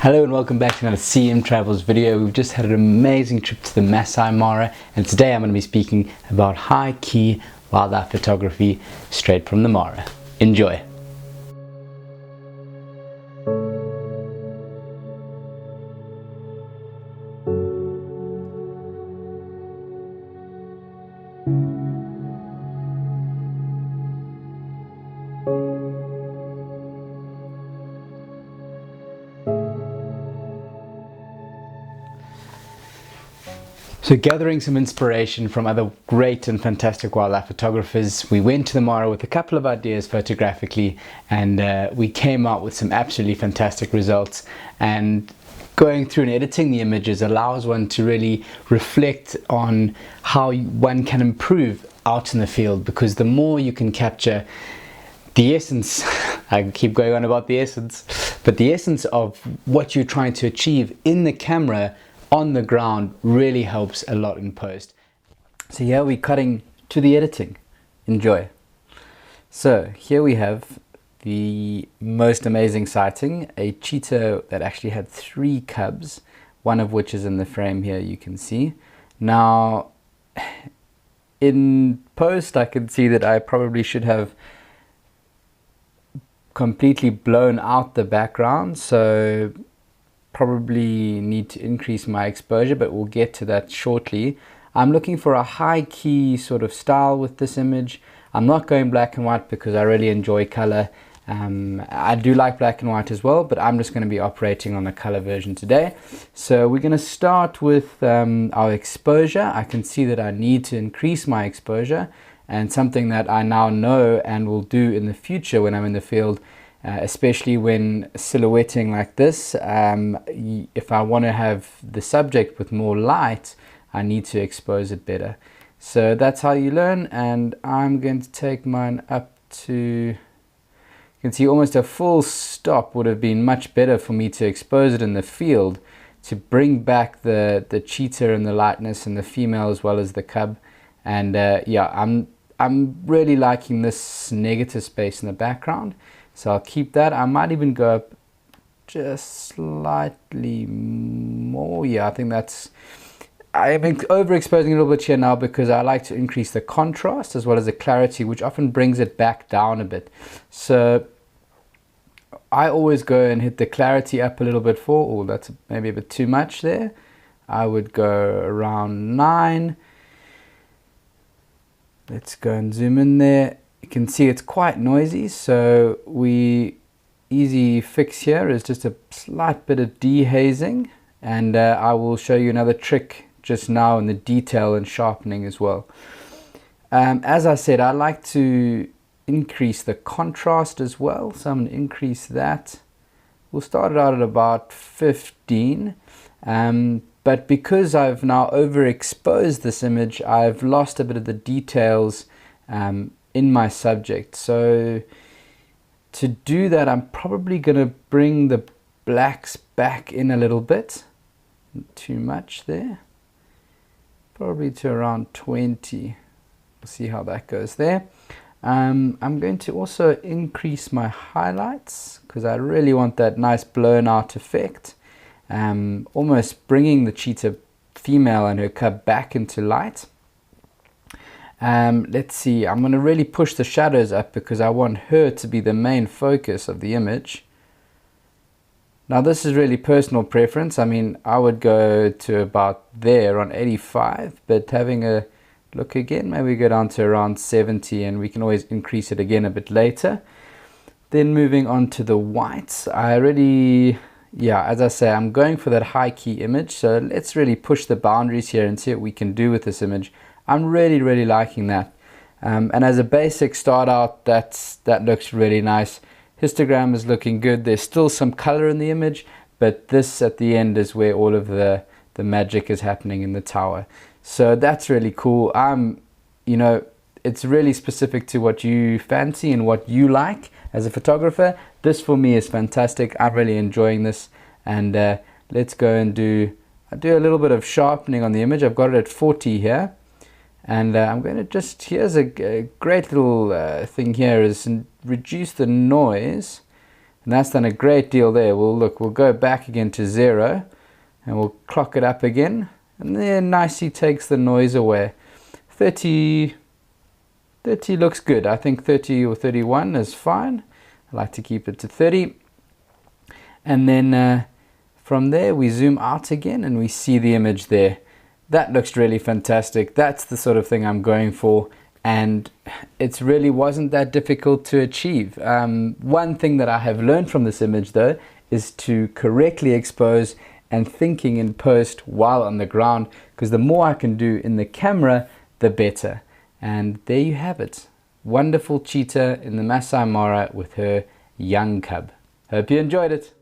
Hello and welcome back to another CM Travels video. We've just had an amazing trip to the Masai Mara, and today I'm going to be speaking about high-key wildlife photography straight from the Mara. Enjoy! So gathering some inspiration from other great and fantastic wildlife photographers, we went to the Mara with a couple of ideas photographically, and we came out with some absolutely fantastic results. And going through and editing the images allows one to really reflect on how one can improve out in the field, because the more you can capture the essence, I keep going on about the essence, but the essence of what you're trying to achieve in the camera on the ground really helps a lot in post. So here we're cutting to the editing. Enjoy. So here we have the most amazing sighting, a cheetah that actually had 3 cubs, one of which is in the frame here, you can see. Now in post I can see that I probably should have completely blown out the background, so probably need to increase my exposure, but we'll get to that shortly. I'm looking for a high key sort of style with this image. I'm not going black and white because I really enjoy color. I do like black and white as well, but I'm just going to be operating on the color version today. So we're going to start with our exposure. I can see that I need to increase my exposure, and something that I now know and will do in the future when I'm in the field, especially when silhouetting like this. If I want to have the subject with more light, I need to expose it better. So that's how you learn, and I'm going to take mine up to, you can see almost a full stop would have been much better for me to expose it in the field to bring back the cheetah and the lightness, and the female as well as the cub. And yeah, I'm really liking this negative space in the background. So I'll keep that. I might even go up just slightly more. Yeah, I think that's, I'm overexposing a little bit here now because I like to increase the contrast as well as the clarity, which often brings it back down a bit. So I always go and hit the clarity up a little bit oh, that's maybe a bit too much there. I would go around 9. Let's go and zoom in there. You can see it's quite noisy, so easy fix here is just a slight bit of dehazing, and I will show you another trick just now in the detail and sharpening as well. As I said, I like to increase the contrast as well, so I'm going to increase that. We'll start it out at about 15, but because I've now overexposed this image, I've lost a bit of the details in my subject. So to do that, I'm probably going to bring the blacks back in a little bit. Not too much there. Probably to around 20. We'll see how that goes there. I'm going to also increase my highlights because I really want that nice blown out effect. Almost bringing the cheetah female and her cub back into light. Let's see, I'm going to really push the shadows up because I want her to be the main focus of the image. Now this is really personal preference. I mean, I would go to about there on 85, but having a look again, maybe go down to around 70, and we can always increase it again a bit later. Then moving on to the whites, I already, yeah, as I say, I'm going for that high key image, so let's really push the boundaries here and see what we can do with this image. I'm really liking that, and as a basic start out, that looks really nice. Histogram is looking good. There's still some color in the image, but this at the end is where all of the magic is happening in the tower. So that's really cool. You know, it's really specific to what you fancy and what you like as a photographer. This for me is fantastic. I'm really enjoying this, and let's go and do a little bit of sharpening on the image. I've got it at 40 here. And I'm going to just, here's a great little thing here, is reduce the noise And that's done a great deal there. We'll go back again to 0 and we'll clock it up again, and then nicely takes the noise away. 30 looks good. I think 30 or 31 is fine. I like to keep it to 30. And then from there we zoom out again and we see the image there. That looks really fantastic. That's the sort of thing I'm going for, and it really wasn't that difficult to achieve. One thing that I have learned from this image though is to correctly expose and thinking in post while on the ground, because the more I can do in the camera, the better. And there you have it. Wonderful cheetah in the Masai Mara with her young cub. Hope you enjoyed it.